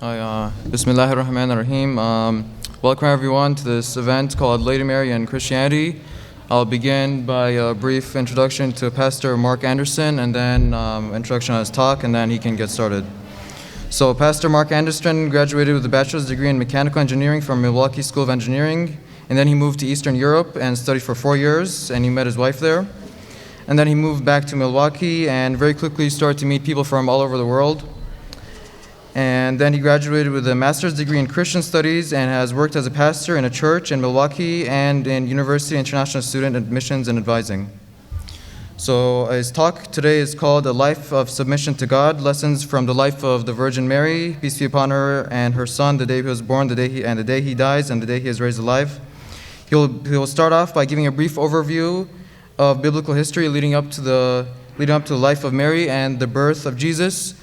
Bismillahir Rahmanir Rahim. Welcome everyone to this event called Lady Mary and Christianity. I'll begin by a brief introduction to Pastor Mark Anderson and then introduction on his talk, and then he can get started. So Pastor Mark Anderson graduated with a bachelor's degree in mechanical engineering from Milwaukee School of Engineering, and then he moved to Eastern Europe and studied for 4 years, and he met his wife there. And then he moved back to Milwaukee and very quickly started to meet people from all over the world. And then he graduated with a master's degree in Christian studies and has worked as a pastor in a church in Milwaukee and in University International Student Admissions and Advising. So his talk today is called A Life of Submission to God, Lessons from the Life of the Virgin Mary, peace be upon her, and her son, the day he was born, the day he dies, and the day he is raised alive. He will start off by giving a brief overview of biblical history leading up to the life of Mary and the birth of Jesus.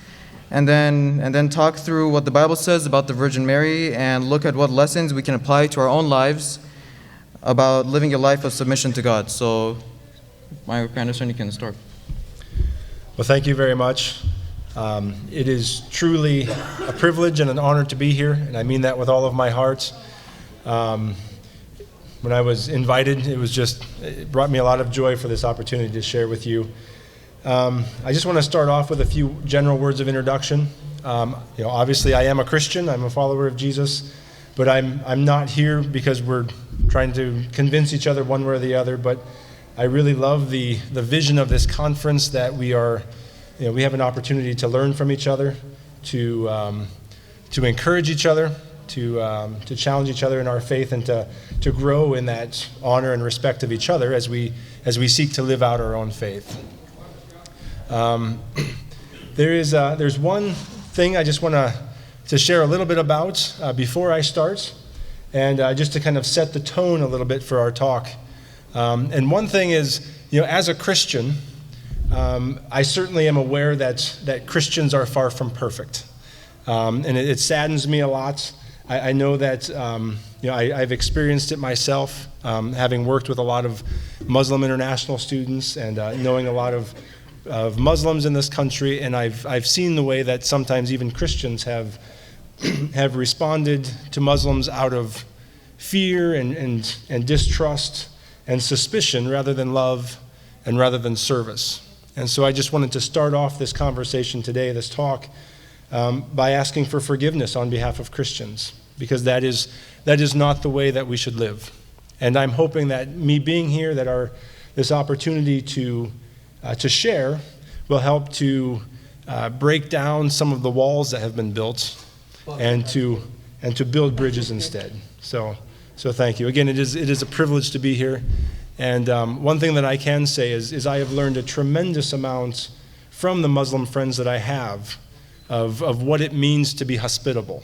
And then talk through what the Bible says about the Virgin Mary and look at what lessons we can apply to our own lives about living a life of submission to God. So, Mark Anderson, you can start. Well, thank you very much. It is truly a privilege and an honor to be here, and I mean that with all of my heart. When I was invited, it brought me a lot of joy for this opportunity to share with you. I just want to start off with a few general words of introduction. Obviously I am a Christian, I'm a follower of Jesus, but I'm not here because we're trying to convince each other one way or the other, but I really love the vision of this conference that we have an opportunity to learn from each other, to encourage each other, to challenge each other in our faith, and to grow in that honor and respect of each other as we seek to live out our own faith. There's one thing I just want to share a little bit about before I start, and just to kind of set the tone a little bit for our talk. And one thing is, as a Christian, I certainly am aware that Christians are far from perfect, and it saddens me a lot. I know that I've experienced it myself, having worked with a lot of Muslim international students and knowing a lot of Muslims in this country, and I've seen the way that sometimes even Christians have responded to Muslims out of fear and distrust and suspicion rather than love and rather than service. And so I just wanted to start off this conversation today, this talk, by asking for forgiveness on behalf of Christians, because that is not the way that we should live. And I'm hoping that me being here, that this opportunity to share will help to break down some of the walls that have been built and to build bridges instead. So thank you. Again, it is a privilege to be here. And one thing that I can say is I have learned a tremendous amount from the Muslim friends that I have of what it means to be hospitable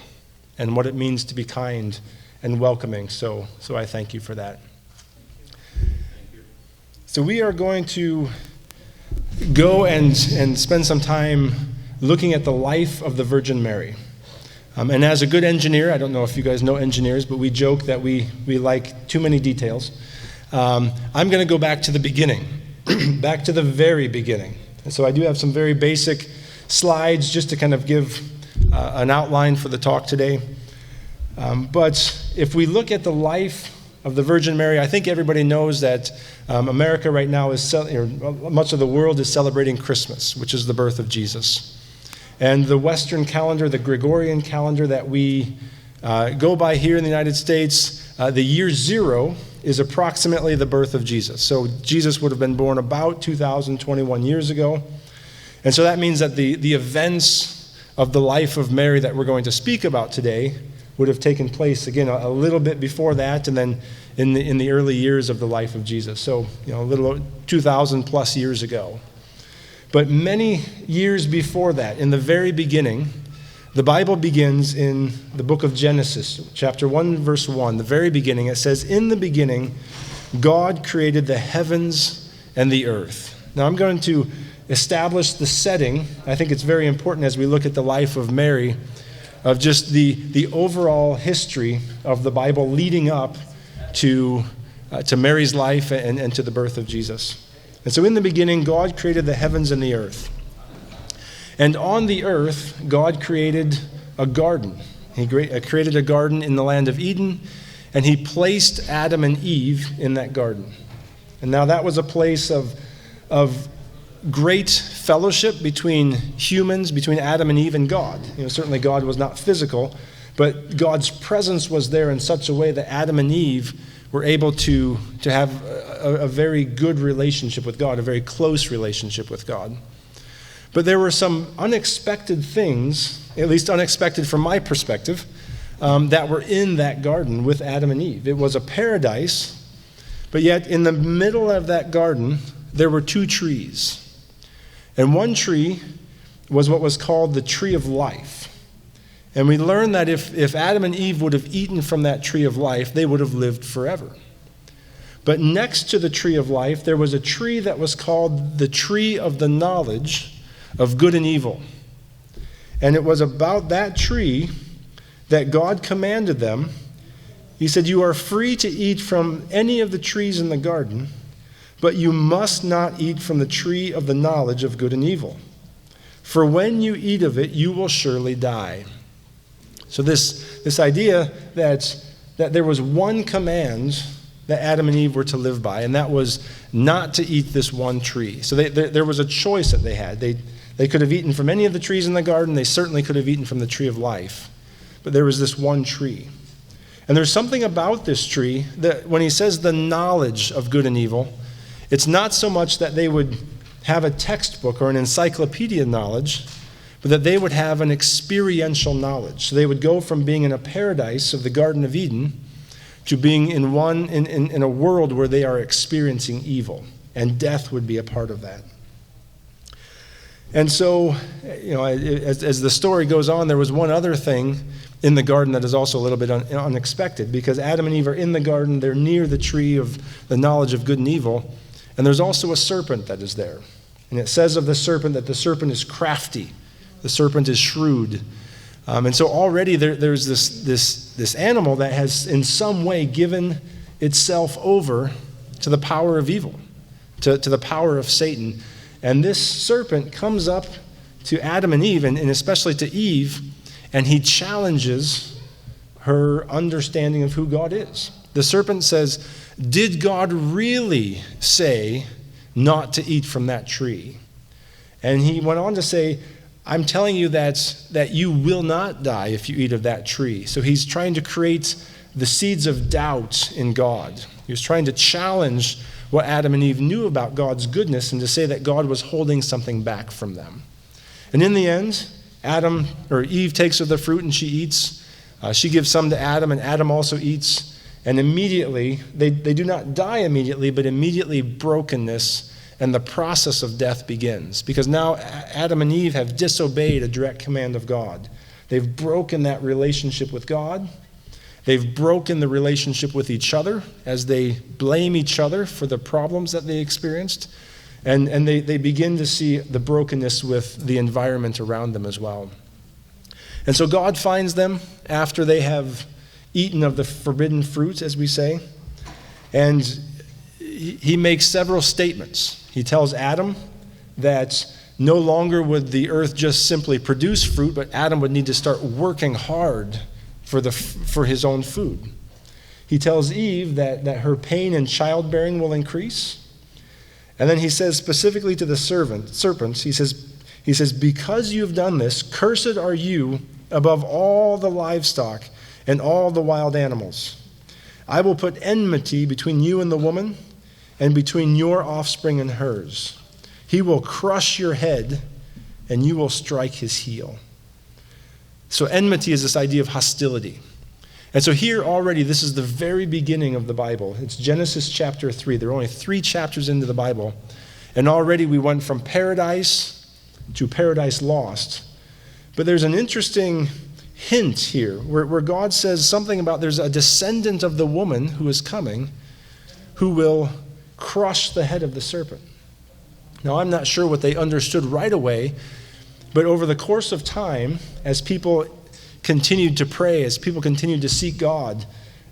and what it means to be kind and welcoming. So I thank you for that. So we are going to go and spend some time looking at the life of the Virgin Mary. And as a good engineer, I don't know if you guys know engineers, but we joke that we like too many details. I'm going to go back to the beginning, back to the very beginning. And so I do have some very basic slides just to kind of give an outline for the talk today. But if we look at the life of the Virgin Mary, I think everybody knows that America right now much of the world is celebrating Christmas, which is the birth of Jesus. And the Western calendar, the Gregorian calendar that we go by here in the United States, the year 0 is approximately the birth of Jesus. So Jesus would have been born about 2,021 years ago. And so that means that the events of the life of Mary that we're going to speak about today would have taken place, again, a little bit before that, and then in the early years of the life of Jesus. So, a little 2,000 plus years ago. But many years before that, in the very beginning, the Bible begins in the book of Genesis, chapter 1, verse 1. The very beginning, it says, "In the beginning, God created the heavens and the earth." Now, I'm going to establish the setting. I think it's very important as we look at the life of Mary, of just the overall history of the Bible leading up to Mary's life and to the birth of Jesus. And so in the beginning, God created the heavens and the earth. And on the earth, God created a garden. He created a garden in the land of Eden, and he placed Adam and Eve in that garden. And now that was a place of great fellowship between humans, between Adam and Eve and God. Certainly God was not physical, but God's presence was there in such a way that Adam and Eve were able to have a very good relationship with God, a very close relationship with God. But there were some unexpected things, at least unexpected from my perspective, that were in that garden with Adam and Eve. It was a paradise, but yet in the middle of that garden, there were two trees. And one tree was what was called the tree of life. And we learned that if Adam and Eve would have eaten from that tree of life, they would have lived forever. But next to the tree of life, there was a tree that was called the tree of the knowledge of good and evil. And it was about that tree that God commanded them. He said, "You are free to eat from any of the trees in the garden, but you must not eat from the tree of the knowledge of good and evil. For when you eat of it, you will surely die." So this idea that there was one command that Adam and Eve were to live by, and that was not to eat this one tree. So there was a choice that they had. They could have eaten from any of the trees in the garden. They certainly could have eaten from the tree of life. But there was this one tree. And there's something about this tree that when he says the knowledge of good and evil, it's not so much that they would have a textbook or an encyclopedia knowledge, but that they would have an experiential knowledge. So they would go from being in a paradise of the Garden of Eden to being in a world where they are experiencing evil, and death would be a part of that. And so, as the story goes on, there was one other thing in the garden that is also a little bit unexpected, because Adam and Eve are in the garden, they're near the tree of the knowledge of good and evil, and there's also a serpent that is there. And it says of the serpent that the serpent is crafty, the serpent is shrewd. And so already there's this animal that has in some way given itself over to the power of evil, to the power of Satan. And this serpent comes up to Adam and Eve, and especially to Eve, and he challenges her understanding of who God is. The serpent says, "Did God really say not to eat from that tree?" And he went on to say, "I'm telling you that you will not die if you eat of that tree." So he's trying to create the seeds of doubt in God. He was trying to challenge what Adam and Eve knew about God's goodness and to say that God was holding something back from them. And in the end, Eve takes of the fruit and she eats. She gives some to Adam, and Adam also eats. And immediately, they do not die immediately, but immediately brokenness and the process of death begins. Because now Adam and Eve have disobeyed a direct command of God. They've broken that relationship with God. They've broken the relationship with each other as they blame each other for the problems that they experienced. And they begin to see the brokenness with the environment around them as well. And so God finds them after they have eaten of the forbidden fruit, as we say. And he makes several statements. He tells Adam that no longer would the earth just simply produce fruit, but Adam would need to start working hard for his own food. He tells Eve that her pain in childbearing will increase. And then he says specifically to the serpents, he says, "Because you've done this, cursed are you above all the livestock and all the wild animals. I will put enmity between you and the woman, and between your offspring and hers. He will crush your head, and you will strike his heel." So enmity is this idea of hostility. And so here already, this is the very beginning of the Bible. It's Genesis chapter 3. There are only 3 chapters into the Bible. And already we went from paradise to paradise lost. But there's an interesting hint here where God says something about there's a descendant of the woman who is coming who will crush the head of the serpent. Now, I'm not sure what they understood right away, but over the course of time, as people continued to pray, as people continued to seek God,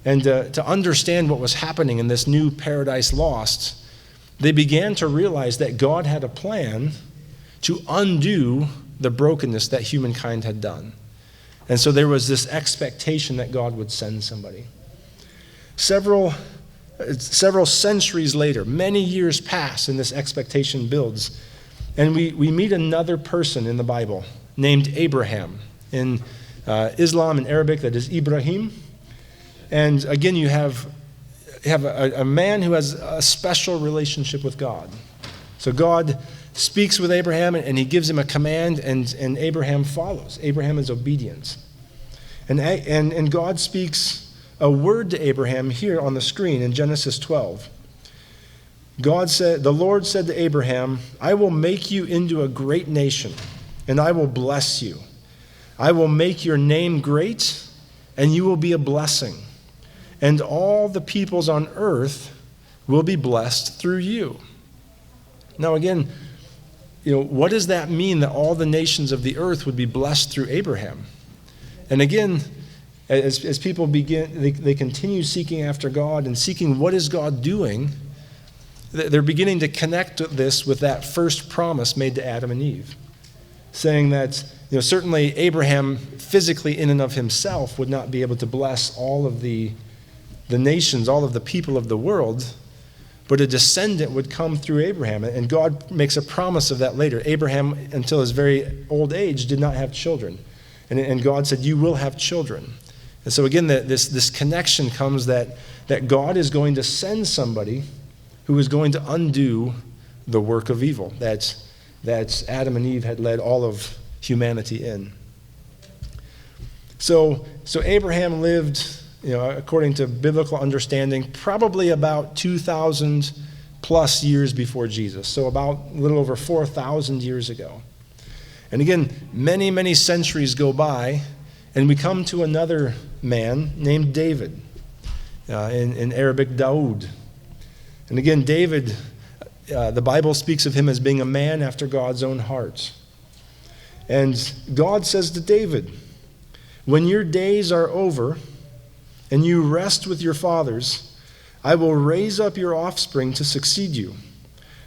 and to understand what was happening in this new paradise lost, they began to realize that God had a plan to undo the brokenness that humankind had done. And so there was this expectation that God would send somebody. Several centuries later, many years pass, and this expectation builds. And we meet another person in the Bible named Abraham. In Islam and Arabic, that is Ibrahim. And again, you have a man who has a special relationship with God. So God speaks with Abraham, and he gives him a command, and Abraham follows. Abraham is obedient. And God speaks a word to Abraham here on the screen in Genesis 12. The Lord said to Abraham, I will make you into a great nation, and I will bless you. I will make your name great, and you will be a blessing. And all the peoples on earth will be blessed through you. Now again, what does that mean that all the nations of the earth would be blessed through Abraham? And again, as people they continue seeking after God and seeking what is God doing, they're beginning to connect this with that first promise made to Adam and Eve, saying that certainly Abraham physically in and of himself would not be able to bless all of the nations, all of the people of the world, but a descendant would come through Abraham. And God makes a promise of that later. Abraham, until his very old age, did not have children. And God said, you will have children. And so again, this connection comes that God is going to send somebody who is going to undo the work of evil that Adam and Eve had led all of humanity in. So Abraham lived, according to biblical understanding, probably about 2,000 plus years before Jesus. So about a little over 4,000 years ago. And again, many, many centuries go by, and we come to another man named David, in Arabic, Daoud. And again, David, the Bible speaks of him as being a man after God's own heart. And God says to David, when your days are over and you rest with your fathers, I will raise up your offspring to succeed you,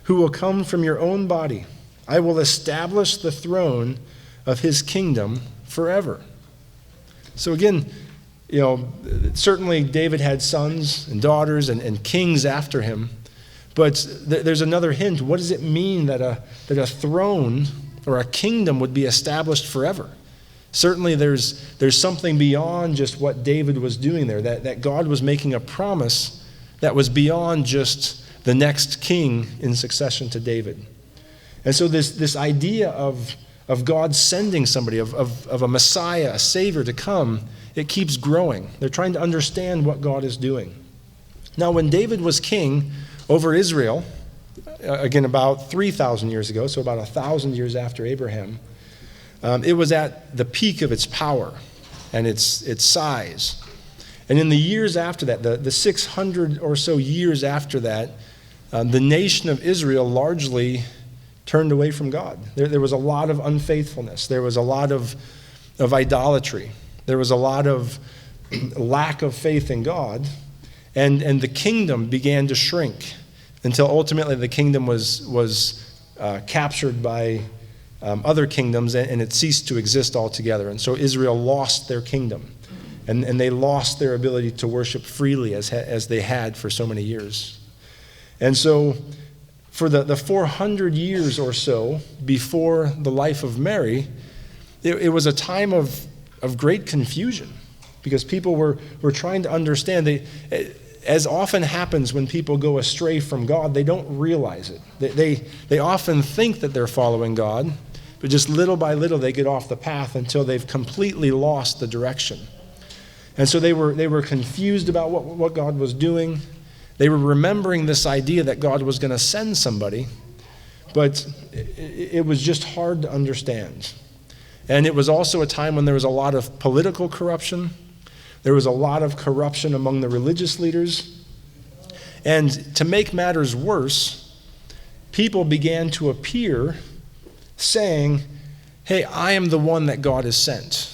who will come from your own body. I will establish the throne of his kingdom forever. So again, certainly David had sons and daughters and kings after him, but there's another hint. What does it mean that a throne or a kingdom would be established forever? Certainly there's something beyond just what David was doing there, that God was making a promise that was beyond just the next king in succession to David. And so this idea of God sending somebody, of a Messiah, a Savior to come, it keeps growing. They're trying to understand what God is doing. Now, when David was king over Israel, again about 3,000 years ago, so about 1,000 years after Abraham, it was at the peak of its power and its size. And in the years after that, the 600 or so years after that, the nation of Israel largely turned away from God. There was a lot of unfaithfulness. There was a lot of idolatry. There was a lot of lack of faith in God. And the kingdom began to shrink until ultimately the kingdom was captured by other kingdoms, and it ceased to exist altogether. And so Israel lost their kingdom. And they lost their ability to worship freely as they had for so many years. And so for the 400 years or so before the life of Mary, it was a time of great confusion because people were trying to understand. As often happens when people go astray from God, they don't realize it. They often think that they're following God, but just little by little they get off the path until they've completely lost the direction. And so they were confused about what God was doing. They were remembering this idea that God was going to send somebody, but it was just hard to understand. And it was also a time when there was a lot of political corruption. There was a lot of corruption among the religious leaders. And to make matters worse, people began to appear saying, hey, I am the one that God has sent.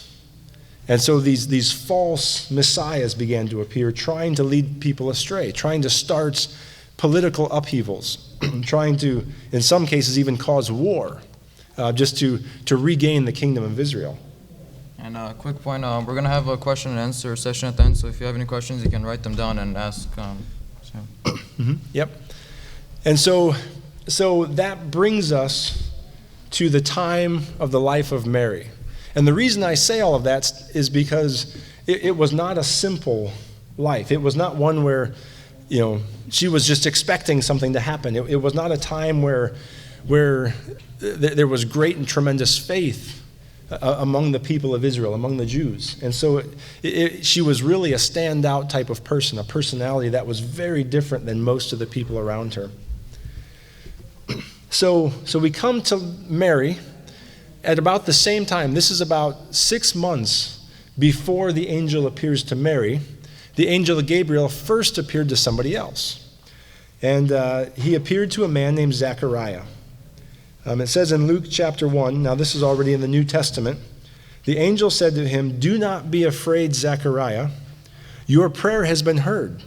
And so these false messiahs began to appear, trying to lead people astray, trying to start political upheavals, trying to, in some cases, even cause war, just to regain the kingdom of Israel. And a quick point, we're going to have a question and answer session at the end, so if you have any questions, you can write them down and ask. Yep. And so that brings us to the time of the life of Mary. And the reason I say all of that is because it was not a simple life. It was not one where, she was just expecting something to happen. It was not a time where there was great and tremendous faith among the people of Israel, among the Jews. And so she was really a standout type of person, a personality that was very different than most of the people around her. So we come to Mary at about the same time. This is about 6 months before the angel appears to Mary. The angel Gabriel first appeared to somebody else. And he appeared to a man named Zechariah. It says in Luke chapter 1, now this is already in the New Testament, the angel said to him, "Do not be afraid, Zechariah. Your prayer has been heard.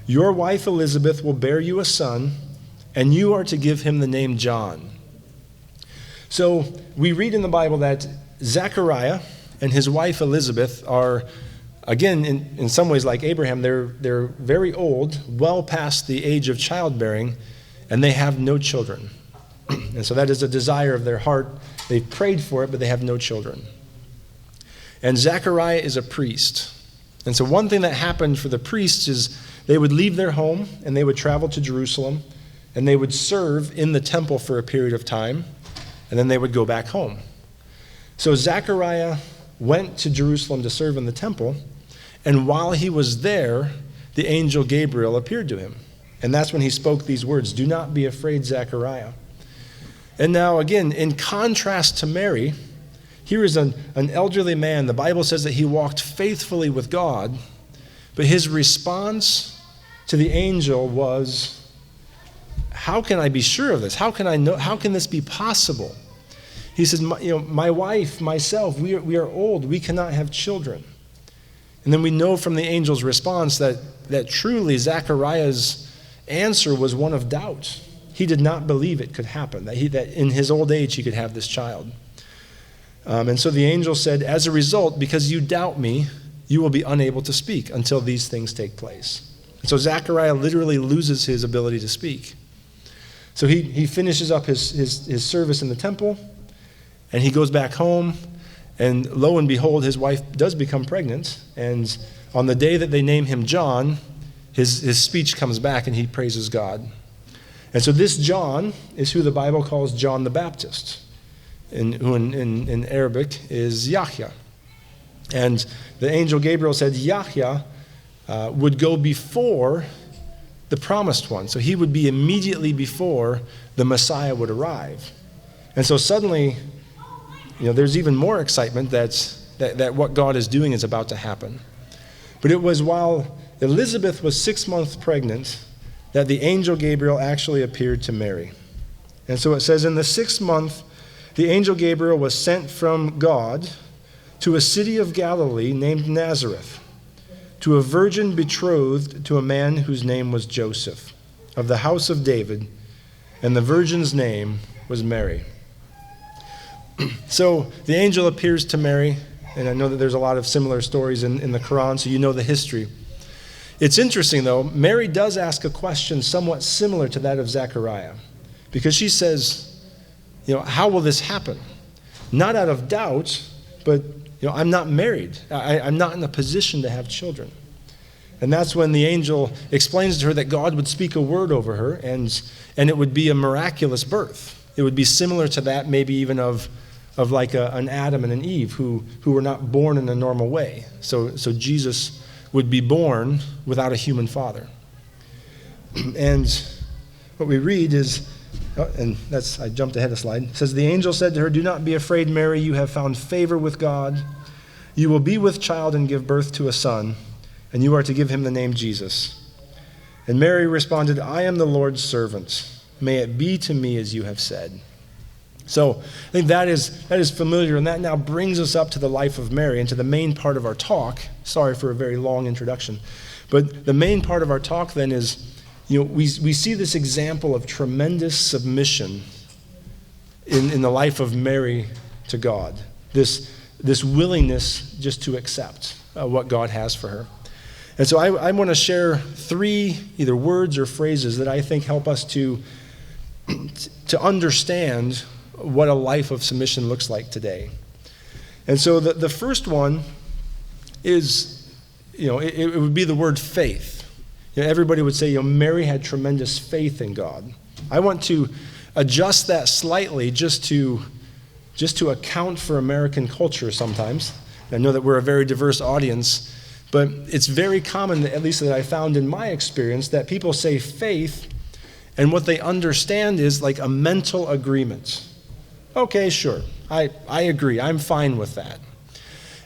Your wife Elizabeth will bear you a son, and you are to give him the name John." So we read in the Bible that Zechariah and his wife Elizabeth are, again, in some ways like Abraham, they're very old, well past the age of childbearing, and they have no children. And so that is a desire of their heart. They've prayed for it, but they have no children. And Zechariah is a priest. And so one thing that happened for the priests is they would leave their home and they would travel to Jerusalem and they would serve in the temple for a period of time, and then they would go back home. So Zechariah went to Jerusalem to serve in the temple, and while he was there, the angel Gabriel appeared to him. And that's when he spoke these words, "Do not be afraid, Zechariah." And now, again, in contrast to Mary, here is an elderly man. The Bible says that he walked faithfully with God, but his response to the angel was, "How can I be sure of this? How can I know? How can this be possible?" He says, "My wife, myself, we are old. We cannot have children." And then we know from the angel's response that truly Zechariah's answer was one of doubt. He did not believe it could happen, that in his old age he could have this child. And so the angel said, "As a result, because you doubt me, you will be unable to speak until these things take place." And so Zechariah literally loses his ability to speak. So he finishes up his service in the temple, and he goes back home, and lo and behold, his wife does become pregnant, and on the day that they name him John, his speech comes back and he praises God. And so this John is who the Bible calls John the Baptist, who in Arabic is Yahya. And the angel Gabriel said Yahya would go before the promised one. So he would be immediately before the Messiah would arrive. And so suddenly, there's even more excitement that what God is doing is about to happen. But it was while Elizabeth was 6 months pregnant that the angel Gabriel actually appeared to Mary. And so it says, in the 6th month, the angel Gabriel was sent from God to a city of Galilee named Nazareth, to a virgin betrothed to a man whose name was Joseph, of the house of David, and the virgin's name was Mary. So the angel appears to Mary, and I know that there's a lot of similar stories in the Quran, so you know the history. It's interesting, though, Mary does ask a question somewhat similar to that of Zechariah, because she says, how will this happen? Not out of doubt, but, I'm not married. I'm not in a position to have children. And that's when the angel explains to her that God would speak a word over her, and it would be a miraculous birth. It would be similar to that, maybe even of like an Adam and an Eve who were not born in a normal way. So Jesus would be born without a human father. And what we read is, I jumped ahead a slide. It says, the angel said to her, "Do not be afraid, Mary, you have found favor with God. You will be with child and give birth to a son, and you are to give him the name Jesus." And Mary responded, "I am the Lord's servant. May it be to me as you have said." So I think that is familiar, and that now brings us up to the life of Mary and to the main part of our talk. Sorry for a very long introduction. But the main part of our talk then is, we see this example of tremendous submission in the life of Mary to God. This this willingness just to accept what God has for her. And so I want to share 3 either words or phrases that I think help us to understand what a life of submission looks like today. And so the first one is, it would be the word faith. Everybody would say, Mary had tremendous faith in God. I want to adjust that slightly just to account for American culture sometimes. I know that we're a very diverse audience, but it's very common, at least that I found in my experience, that people say faith, and what they understand is like a mental agreement. Okay, sure, I agree, I'm fine with that.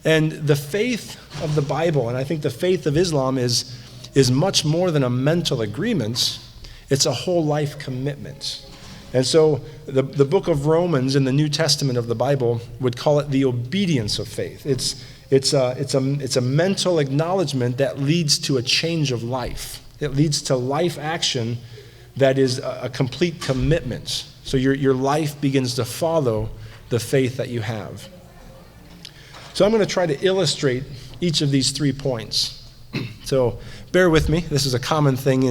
And the faith of the Bible, and I think the faith of Islam is much more than a mental agreement. It's a whole life commitment. And so the book of Romans in the New Testament of the Bible would call it the obedience of faith. It's a mental acknowledgement that leads to a change of life. It leads to life action that is a complete commitment. So your life begins to follow the faith that you have. So I'm going to try to illustrate each of these 3 points. So bear with me. This is a common thing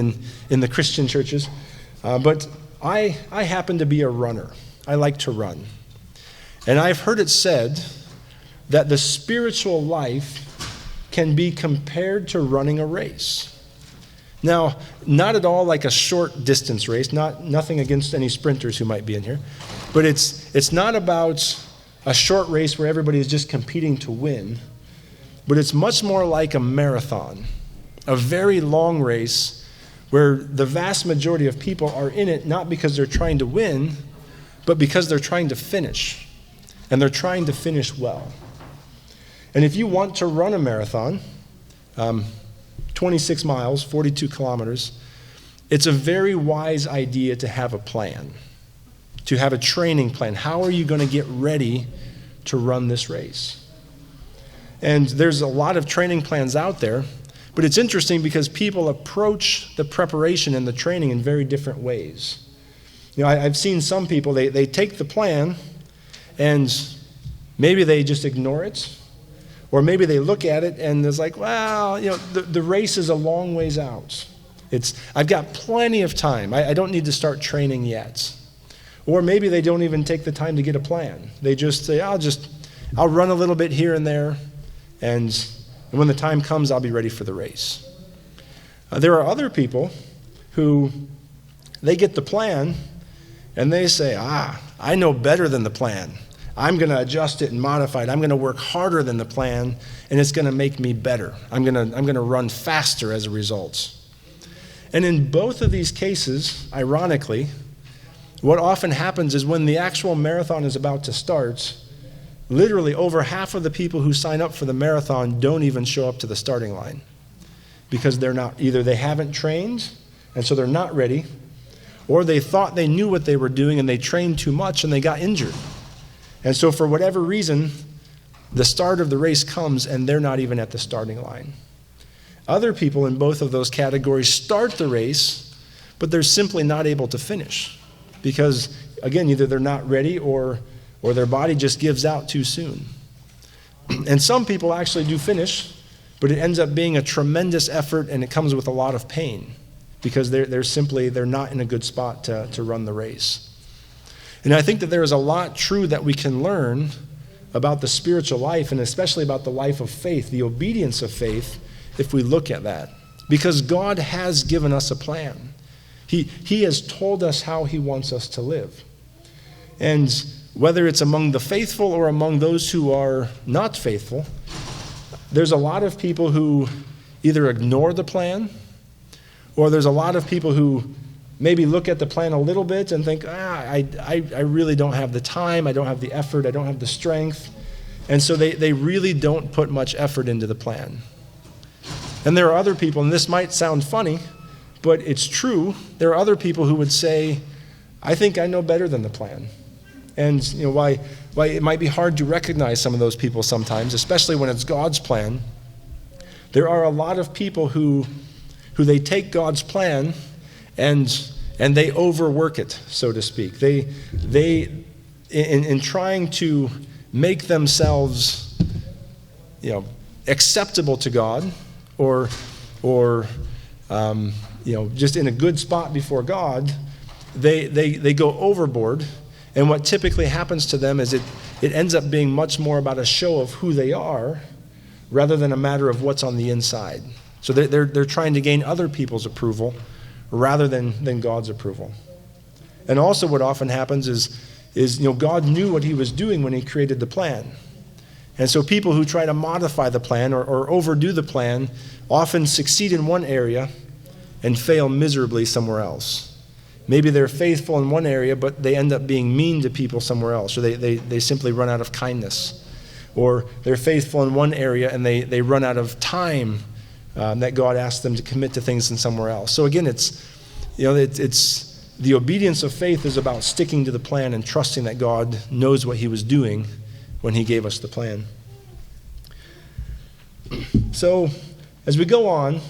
in the Christian churches. But I happen to be a runner. I like to run. And I've heard it said that the spiritual life can be compared to running a race. Now, not at all like a short distance race, nothing against any sprinters who might be in here, but it's not about a short race where everybody is just competing to win, but it's much more like a marathon, a very long race where the vast majority of people are in it not because they're trying to win, but because they're trying to finish, and they're trying to finish well. And if you want to run a marathon, 26 miles, 42 kilometers, it's a very wise idea to have a plan, to have a training plan. How are you going to get ready to run this race? And there's a lot of training plans out there, but it's interesting because people approach the preparation and the training in very different ways. I've seen some people, they take the plan and maybe they just ignore it, or maybe they look at it and it's like, well, the race is a long ways out. I've got plenty of time. I don't need to start training yet. Or maybe they don't even take the time to get a plan. They just say, I'll run a little bit here and there, and when the time comes, I'll be ready for the race. There are other people who, they get the plan, and they say, I know better than the plan. I'm going to adjust it and modify it. I'm going to work harder than the plan, and it's going to make me better. I'm going to run faster as a result. And in both of these cases, ironically, what often happens is when the actual marathon is about to start, literally over half of the people who sign up for the marathon don't even show up to the starting line because either they haven't trained, and so they're not ready, or they thought they knew what they were doing and they trained too much and they got injured. And so for whatever reason, the start of the race comes and they're not even at the starting line. Other people in both of those categories start the race, but they're simply not able to finish because, again, either they're not ready or their body just gives out too soon. And some people actually do finish, but it ends up being a tremendous effort and it comes with a lot of pain because they're not in a good spot to run the race. And I think that there is a lot true that we can learn about the spiritual life and especially about the life of faith, the obedience of faith, if we look at that. Because God has given us a plan. He has told us how he wants us to live. And whether it's among the faithful or among those who are not faithful, there's a lot of people who either ignore the plan, or there's a lot of people who maybe look at the plan a little bit and think, I really don't have the time, I don't have the effort, I don't have the strength. And so they really don't put much effort into the plan. And there are other people, and this might sound funny, but it's true, there are other people who would say, I think I know better than the plan. And why it might be hard to recognize some of those people sometimes, especially when it's God's plan. There are a lot of people who they take God's plan and they overwork it, so to speak. They in trying to make themselves acceptable to God, or just in a good spot before God, they go overboard. And what typically happens to them is it ends up being much more about a show of who they are rather than a matter of what's on the inside. So they're trying to gain other people's approval rather than God's approval. And also what often happens is God knew what he was doing when he created the plan. And so people who try to modify the plan or overdo the plan often succeed in one area and fail miserably somewhere else. Maybe they're faithful in one area, but they end up being mean to people somewhere else, or they simply run out of kindness. Or they're faithful in one area and they run out of time that God asked them to commit to things in somewhere else. So again, it's the obedience of faith is about sticking to the plan and trusting that God knows what he was doing when he gave us the plan. So as we go on,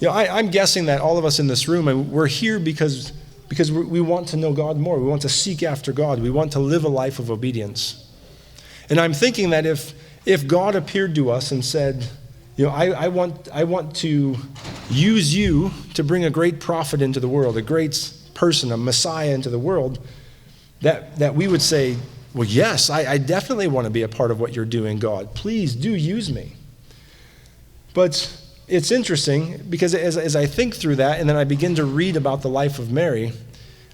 I'm guessing that all of us in this room, we're here because we want to know God more. We want to seek after God. We want to live a life of obedience. And I'm thinking that if God appeared to us and said, I want to use you to bring a great prophet into the world, a great person, a Messiah into the world, that we would say, well, yes, I definitely want to be a part of what you're doing, God. Please do use me. But it's interesting because as I think through that and then I begin to read about the life of Mary,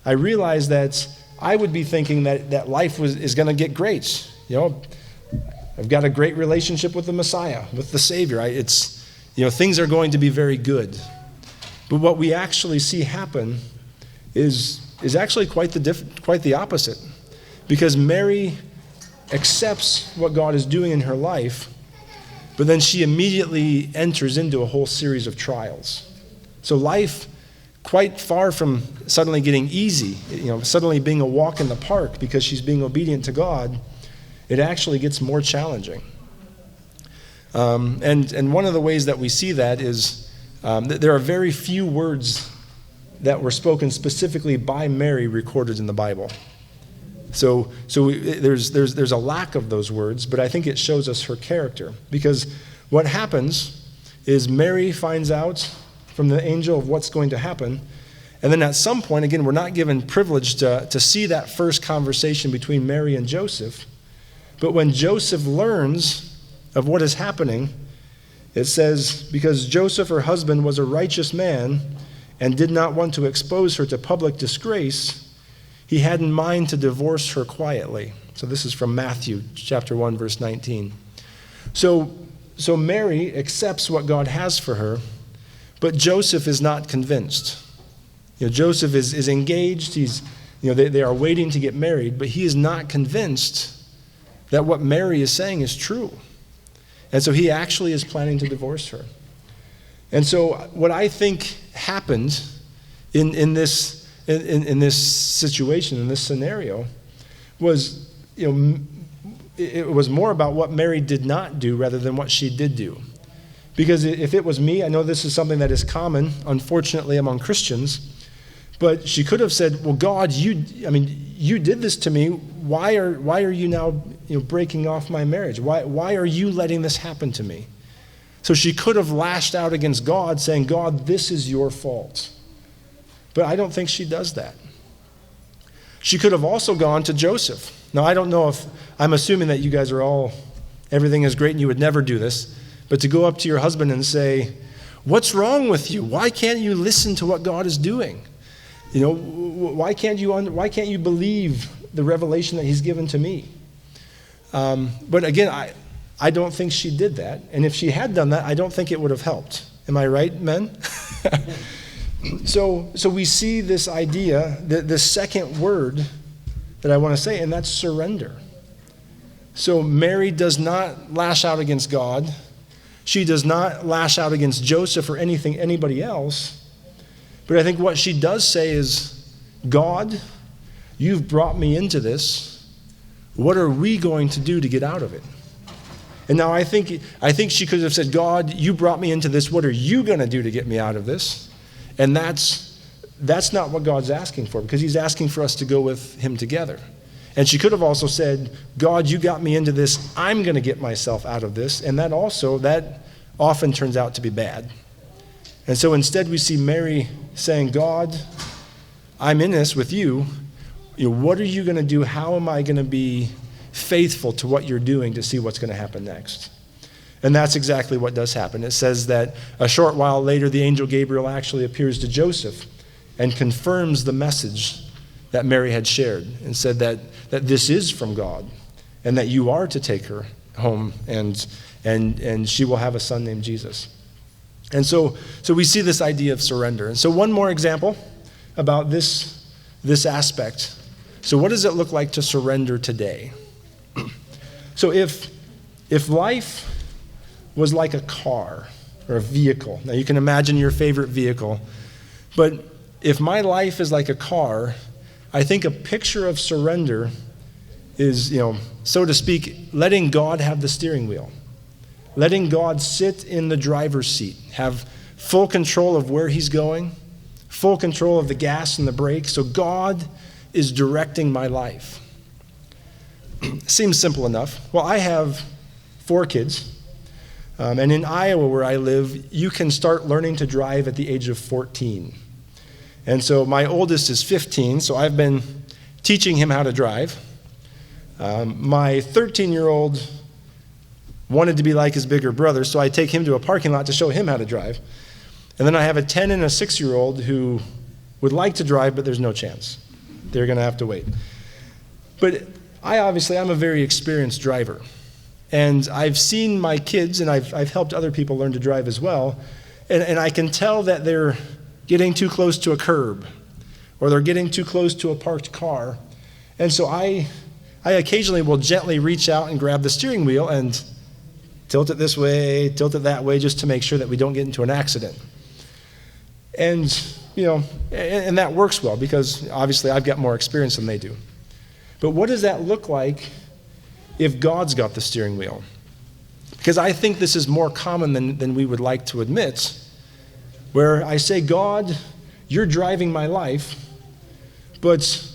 I realize that I would be thinking that life is going to get great. I've got a great relationship with the Messiah, with the Savior. Things are going to be very good. But what we actually see happen is actually quite the opposite. Because Mary accepts what God is doing in her life, but then she immediately enters into a whole series of trials. So life, quite far from suddenly getting easy, suddenly being a walk in the park because she's being obedient to God, it actually gets more challenging. And one of the ways that we see that is that there are very few words that were spoken specifically by Mary recorded in the Bible. So there's a lack of those words, but I think it shows us her character. Because what happens is Mary finds out from the angel of what's going to happen, and then at some point, again, we're not given privilege to see that first conversation between Mary and Joseph, but when Joseph learns of what is happening, it says, because Joseph, her husband, was a righteous man and did not want to expose her to public disgrace, he had in mind to divorce her quietly. So this is from Matthew chapter 1, verse 19. So Mary accepts what God has for her, but Joseph is not convinced. Joseph is engaged. They are waiting to get married, but he is not convinced that what Mary is saying is true. And so he actually is planning to divorce her. And so what I think happened in this situation, in this scenario, was, it was more about what Mary did not do rather than what she did do. Because if it was me, I know this is something that is common, unfortunately, among Christians, but she could have said, well, God, you did this to me. Why are you now breaking off my marriage? Why are you letting this happen to me? So she could have lashed out against God, saying, God, this is your fault. But I don't think she does that. She could have also gone to Joseph. Now, I don't know if, I'm assuming that you guys are everything is great and you would never do this, but to go up to your husband and say, what's wrong with you? Why can't you listen to what God is doing? Why can't you believe the revelation that he's given to me? But again, I don't think she did that. And if she had done that, I don't think it would have helped. Am I right, men? So we see this idea, the second word that I want to say, and that's surrender. So Mary does not lash out against God. She does not lash out against Joseph or anybody else. But I think what she does say is, God, you've brought me into this. What are we going to do to get out of it? And now I think she could have said, God, you brought me into this. What are you going to do to get me out of this? And that's not what God's asking for, because he's asking for us to go with him together. And she could have also said, God, you got me into this. I'm going to get myself out of this. And that often turns out to be bad. And so instead we see Mary saying, God, I'm in this with you. What are you going to do? How am I going to be faithful to what you're doing to see what's going to happen next? And that's exactly what does happen. It says that a short while later, the angel Gabriel actually appears to Joseph and confirms the message that Mary had shared and said that this is from God and that you are to take her home and she will have a son named Jesus. And so we see this idea of surrender. And so one more example about this aspect. So what does it look like to surrender today? So if life was like a car or a vehicle, now you can imagine your favorite vehicle, but if my life is like a car, I think a picture of surrender is, so to speak, letting God have the steering wheel. Letting God sit in the driver's seat, have full control of where he's going, full control of the gas and the brake. So God is directing my life. Seems simple enough. Well, I have 4 kids. And in Iowa, where I live, you can start learning to drive at the age of 14. And so my oldest is 15, so I've been teaching him how to drive. My 13-year-old wanted to be like his bigger brother, so I take him to a parking lot to show him how to drive. And then I have a 10 and a 6-year-old who would like to drive, but there's no chance. They're going to have to wait. But I'm a very experienced driver. And I've seen my kids, and I've helped other people learn to drive as well, and I can tell that they're getting too close to a curb, or they're getting too close to a parked car. And so I occasionally will gently reach out and grab the steering wheel and tilt it this way, tilt it that way, just to make sure that we don't get into an accident. And, and that works well because obviously I've got more experience than they do. But what does that look like if God's got the steering wheel? Because I think this is more common than we would like to admit, where I say, God, you're driving my life, but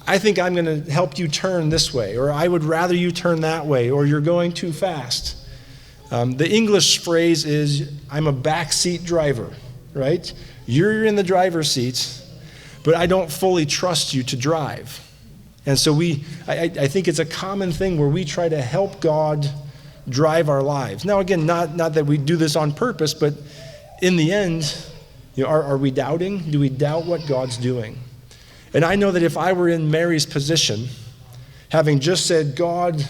I think I'm going to help you turn this way, or I would rather you turn that way, or you're going too fast. The English phrase is, I'm a backseat driver, right? You're in the driver's seat, but I don't fully trust you to drive. And so I think it's a common thing where we try to help God drive our lives. Now again, not that we do this on purpose, but in the end, are we doubting? Do we doubt what God's doing? And I know that if I were in Mary's position, having just said, God,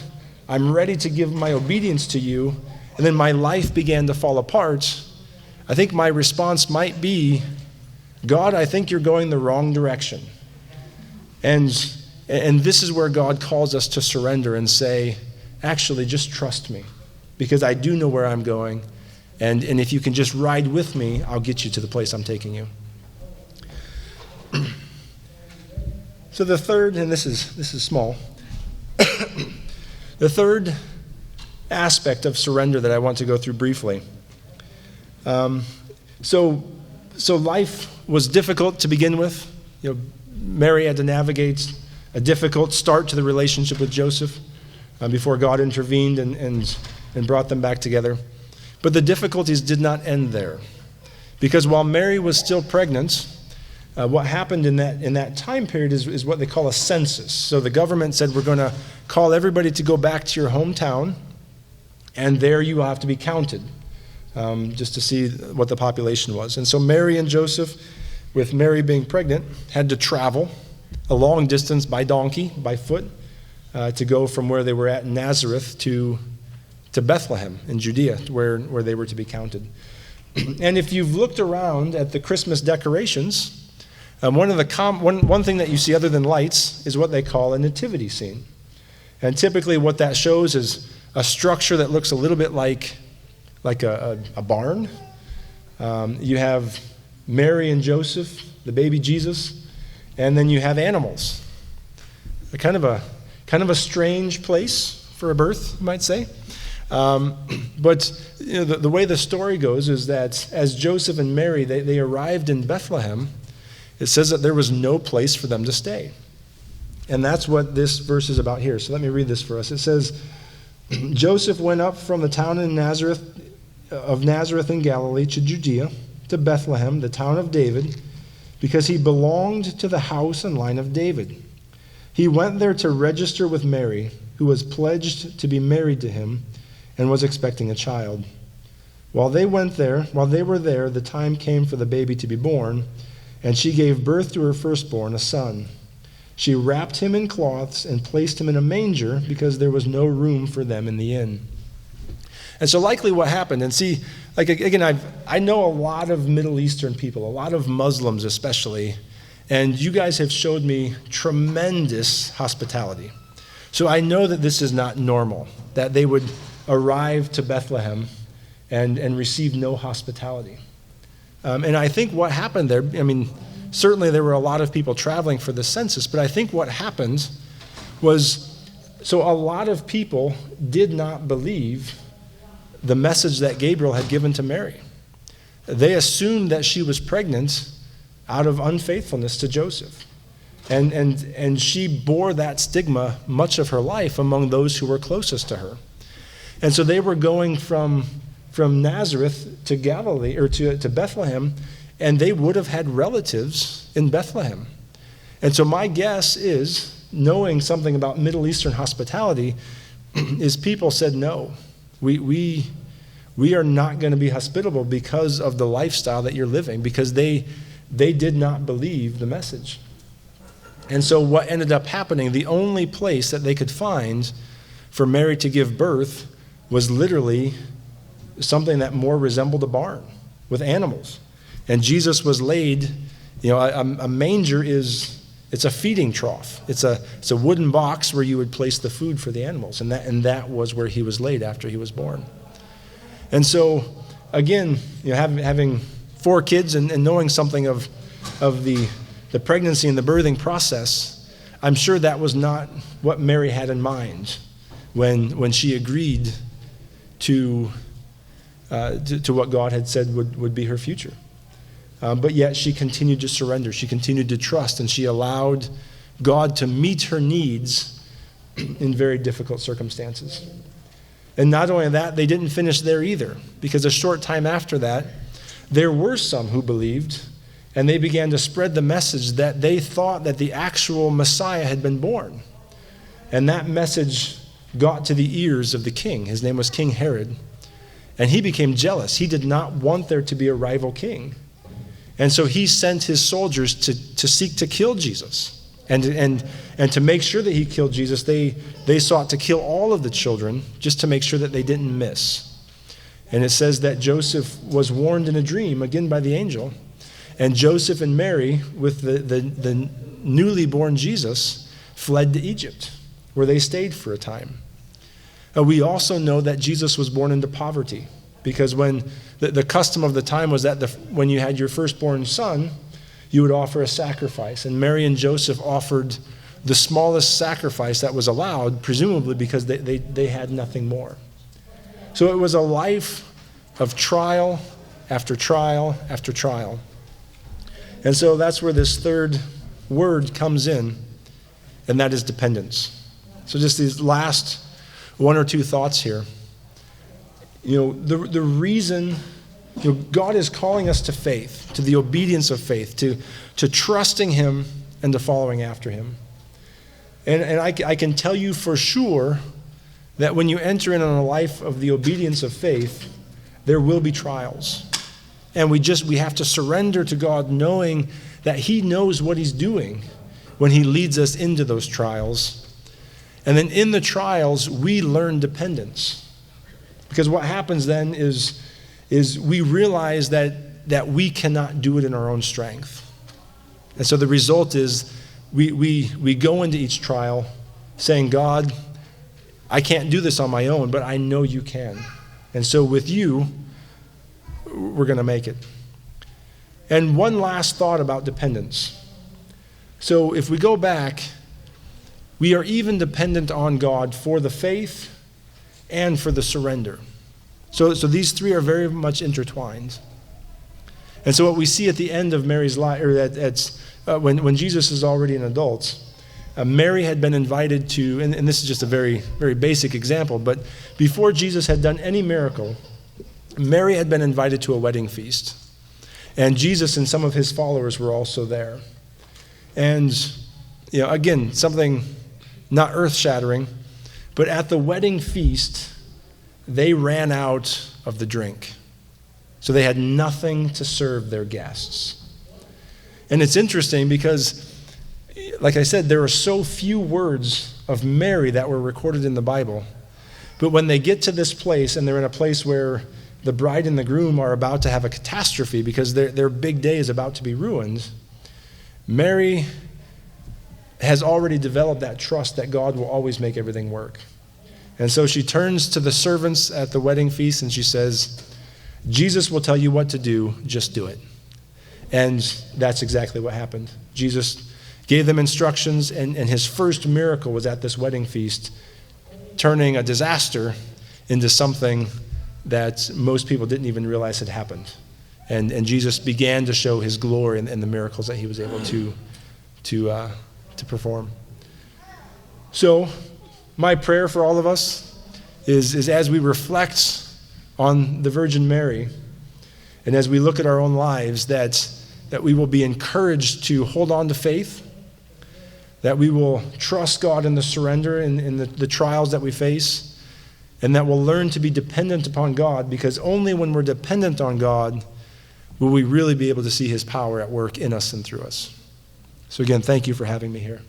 I'm ready to give my obedience to you, and then my life began to fall apart, I think my response might be, God, I think you're going the wrong direction. And this is where God calls us to surrender and say, actually, just trust me, because I do know where I'm going, and if you can just ride with me, I'll get you to the place I'm taking you. So the third, and this is small, the third aspect of surrender that I want to go through briefly. So life was difficult to begin with. Mary had to navigate a difficult start to the relationship with Joseph before God intervened and brought them back together. But the difficulties did not end there, because while Mary was still pregnant, what happened in that time period is what they call a census. So the government said, we're going to call everybody to go back to your hometown, and there you will have to be counted, just to see what the population was. And so Mary and Joseph, with Mary being pregnant, had to travel a long distance by donkey, by foot, to go from where they were at in Nazareth to Bethlehem in Judea, where they were to be counted. And if you've looked around at the Christmas decorations, one thing that you see other than lights is what they call a nativity scene. And typically what that shows is a structure that looks a little bit like a barn. You have Mary and Joseph, the baby Jesus, and then you have animals. Kind of a strange place for a birth, you might say. But the way the story goes is that as Joseph and Mary, they arrived in Bethlehem, it says that there was no place for them to stay. And that's what this verse is about here. So let me read this for us. It says, Joseph went up from the town of Nazareth in Galilee to Judea, to Bethlehem, the town of David, because he belonged to the house and line of David. He went there to register with Mary, who was pledged to be married to him and was expecting a child. While they were there, the time came for the baby to be born, and she gave birth to her firstborn, a son. She wrapped him in cloths and placed him in a manger because there was no room for them in the inn. And so likely what happened, and see, like again, I know a lot of Middle Eastern people, a lot of Muslims especially, and you guys have showed me tremendous hospitality. So I know that this is not normal, that they would arrive to Bethlehem and receive no hospitality. And I think what happened there, I mean, certainly there were a lot of people traveling for the census, but I think what happened was, so a lot of people did not believe the message that Gabriel had given to Mary. They assumed that she was pregnant out of unfaithfulness to Joseph. And she bore that stigma much of her life among those who were closest to her. And so they were going from Nazareth to Galilee, or to Bethlehem, and they would have had relatives in Bethlehem. And so my guess is, knowing something about Middle Eastern hospitality, is people said, no, we are not going to be hospitable because of the lifestyle that you're living, because they did not believe the message. And so what ended up happening, the only place that they could find for Mary to give birth was literally something that more resembled a barn with animals. And Jesus was laid, a manger it's a feeding trough. It's a wooden box where you would place the food for the animals. And that was where he was laid after he was born. And so, again, having 4 kids and knowing something of the pregnancy and the birthing process, I'm sure that was not what Mary had in mind when she agreed to what God had said would be her future. But yet she continued to surrender. She continued to trust, and she allowed God to meet her needs in very difficult circumstances. And not only that, they didn't finish there either, because a short time after that, there were some who believed, and they began to spread the message that they thought that the actual Messiah had been born. And that message got to the ears of the king. His name was King Herod. And he became jealous. He did not want there to be a rival king. And so he sent his soldiers to seek to kill Jesus. And to make sure that he killed Jesus, they sought to kill all of the children just to make sure that they didn't miss. And it says that Joseph was warned in a dream, again by the angel. And Joseph and Mary, with the newly born Jesus, fled to Egypt, where they stayed for a time. We also know that Jesus was born into poverty, because when the custom of the time was that when you had your firstborn son, you would offer a sacrifice. And Mary and Joseph offered the smallest sacrifice that was allowed, presumably because they had nothing more. So it was a life of trial after trial after trial. And so that's where this third word comes in, and that is dependence. So just these last 1 or 2 thoughts here. The reason God is calling us to faith, to the obedience of faith, to trusting him and to following after him. And I can tell you for sure that when you enter in on a life of the obedience of faith, there will be trials. And we have to surrender to God, knowing that he knows what he's doing when he leads us into those trials. And then in the trials, we learn dependence. Because what happens then is we realize that we cannot do it in our own strength. And so the result is we go into each trial saying, God, I can't do this on my own, but I know you can. And so with you, we're going to make it. And one last thought about dependence. So if we go back, we are even dependent on God for the faith and for the surrender. So these 3 are very much intertwined. And so what we see at the end of Mary's life, or when Jesus is already an adult, Mary had been invited to, and this is just a very, very basic example, but before Jesus had done any miracle, Mary had been invited to a wedding feast. And Jesus and some of his followers were also there. And, again, something not earth-shattering, but at the wedding feast, they ran out of the drink. So they had nothing to serve their guests. And it's interesting because, like I said, there are so few words of Mary that were recorded in the Bible. But when they get to this place, and they're in a place where the bride and the groom are about to have a catastrophe because their big day is about to be ruined, Mary has already developed that trust that God will always make everything work. And so she turns to the servants at the wedding feast and she says, Jesus will tell you what to do, just do it. And that's exactly what happened. Jesus gave them instructions, and his first miracle was at this wedding feast, turning a disaster into something that most people didn't even realize had happened. And Jesus began to show his glory in the miracles that he was able to perform. So my prayer for all of us is as we reflect on the Virgin Mary, and as we look at our own lives, that we will be encouraged to hold on to faith, that we will trust God in the surrender in the trials that we face, and that we'll learn to be dependent upon God, because only when we're dependent on God will we really be able to see his power at work in us and through us. So again, thank you for having me here.